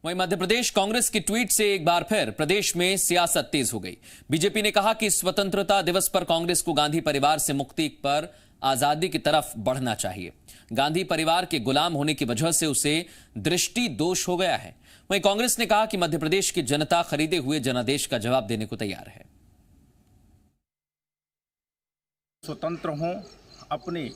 वहीं मध्य प्रदेश कांग्रेस की ट्वीट से एक बार फिर प्रदेश में सियासत तेज हो गई। बीजेपी ने कहा कि स्वतंत्रता दिवस पर कांग्रेस को गांधी परिवार से मुक्ति पर आजादी की तरफ बढ़ना चाहिए। गांधी परिवार के गुलाम होने की वजह से उसे दृष्टि दोष हो गया है। वहीं कांग्रेस ने कहा कि मध्य प्रदेश की जनता खरीदे हुए जनादेश का जवाब देने को तैयार है। स्वतंत्र हों अपने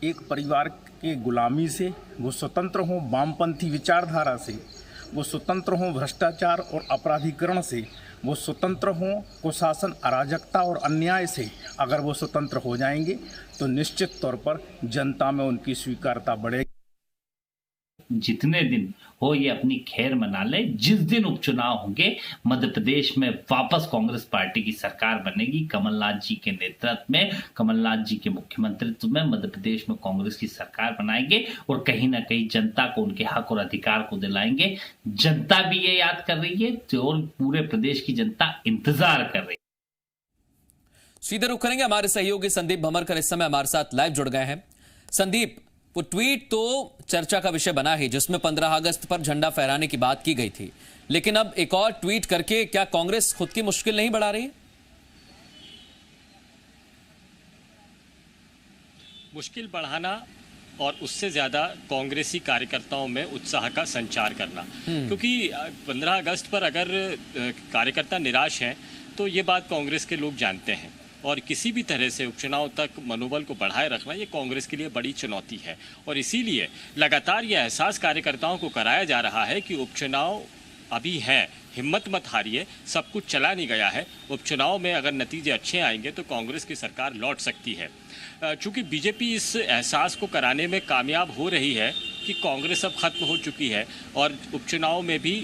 एक परिवार के गुलामी से, वो स्वतंत्र हों वामपंथी विचारधारा से, वो स्वतंत्र हों भ्रष्टाचार और अपराधीकरण से, वो स्वतंत्र हों कुशासन, अराजकता और अन्याय से। अगर वो स्वतंत्र हो जाएंगे तो निश्चित तौर पर जनता में उनकी स्वीकार्यता बढ़ेगी। जितने दिन हो ये अपनी खैर मना ले। जिस दिन उपचुनाव होंगे मध्य प्रदेश में वापस कांग्रेस पार्टी की सरकार बनेगी। कमलनाथ जी के नेतृत्व में, कमलनाथ जी के मुख्यमंत्रित्व में मध्य प्रदेश में कांग्रेस की सरकार बनाएंगे और कहीं ना कहीं जनता को उनके हक और अधिकार को दिलाएंगे। जनता भी ये याद कर रही है और पूरे प्रदेश की जनता इंतजार कर रही है। सीधे रुख करेंगे हमारे सहयोगी संदीप भमरकर इस समय हमारे साथ लाइव जुड़ गए हैं। संदीप, वो ट्वीट तो चर्चा का विषय बना ही, जिसमें 15 अगस्त पर झंडा फहराने की बात की गई थी, लेकिन अब एक और ट्वीट करके क्या कांग्रेस खुद की मुश्किल नहीं बढ़ा रही है? मुश्किल बढ़ाना और उससे ज़्यादा कांग्रेसी कार्यकर्ताओं में उत्साह का संचार करना, क्योंकि 15 अगस्त पर अगर कार्यकर्ता निराश हैं तो ये बात कांग्रेस के लोग जानते हैं और किसी भी तरह से उपचुनाव तक मनोबल को बढ़ाए रखना ये कांग्रेस के लिए बड़ी चुनौती है। और इसीलिए लगातार ये एहसास कार्यकर्ताओं को कराया जा रहा है कि उपचुनाव अभी है, हिम्मत मत हारिए, सब कुछ चला नहीं गया है। उपचुनाव में अगर नतीजे अच्छे आएंगे तो कांग्रेस की सरकार लौट सकती है। चूँकि बीजेपी इस एहसास को कराने में कामयाब हो रही है कि कांग्रेस अब खत्म हो चुकी है और उपचुनाव में भी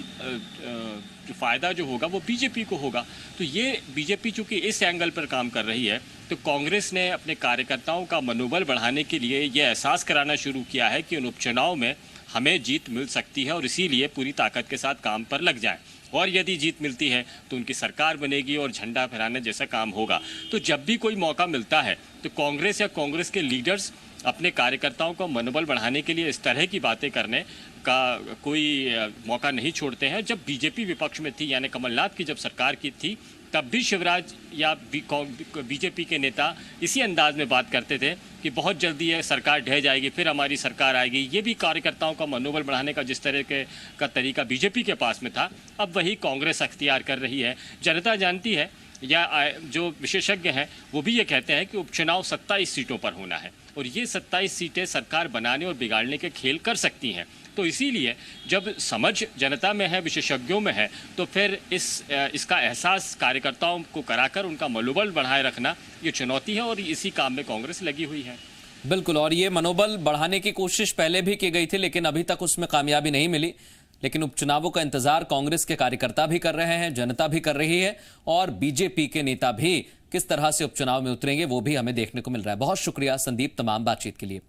फ़ायदा जो होगा वो बीजेपी को होगा, तो ये बीजेपी चूँकि इस एंगल पर काम कर रही है तो कांग्रेस ने अपने कार्यकर्ताओं का मनोबल बढ़ाने के लिए ये एहसास कराना शुरू किया है कि उन उपचुनाव में हमें जीत मिल सकती है और इसीलिए पूरी ताकत के साथ काम पर लग जाएं। और यदि जीत मिलती है तो उनकी सरकार बनेगी और झंडा फहराने जैसा काम होगा। तो जब भी कोई मौका मिलता है तो कांग्रेस या कांग्रेस के लीडर्स अपने कार्यकर्ताओं का मनोबल बढ़ाने के लिए इस तरह की बातें करने का कोई मौका नहीं छोड़ते हैं। जब बीजेपी विपक्ष में थी, यानी कमलनाथ की जब सरकार की थी, तब भी शिवराज या बीजेपी के नेता इसी अंदाज में बात करते थे कि बहुत जल्दी ये सरकार ढह जाएगी, फिर हमारी सरकार आएगी। ये भी कार्यकर्ताओं का मनोबल बढ़ाने का जिस तरह का तरीका बीजेपी के पास में था, अब वही कांग्रेस अख्तियार कर रही है। जनता जानती है या जो विशेषज्ञ हैं वो भी ये कहते हैं कि उपचुनाव 27 सीटों पर होना है और ये 27 सीटें सरकार बनाने और बिगाड़ने के खेल कर सकती हैं। तो इसीलिए जब समझ जनता में है, विशेषज्ञों में है, तो फिर इसका एहसास कार्यकर्ताओं को कराकर उनका मनोबल बढ़ाए रखना ये चुनौती है और इसी काम में कांग्रेस लगी हुई है। बिल्कुल, और ये मनोबल बढ़ाने की कोशिश पहले भी की गई थी, लेकिन अभी तक उसमें कामयाबी नहीं मिली। लेकिन उपचुनावों का इंतजार कांग्रेस के कार्यकर्ता भी कर रहे हैं, जनता भी कर रही है और बीजेपी के नेता भी किस तरह से उपचुनाव में उतरेंगे वो भी हमें देखने को मिल रहा है। बहुत शुक्रिया संदीप तमाम बातचीत के लिए।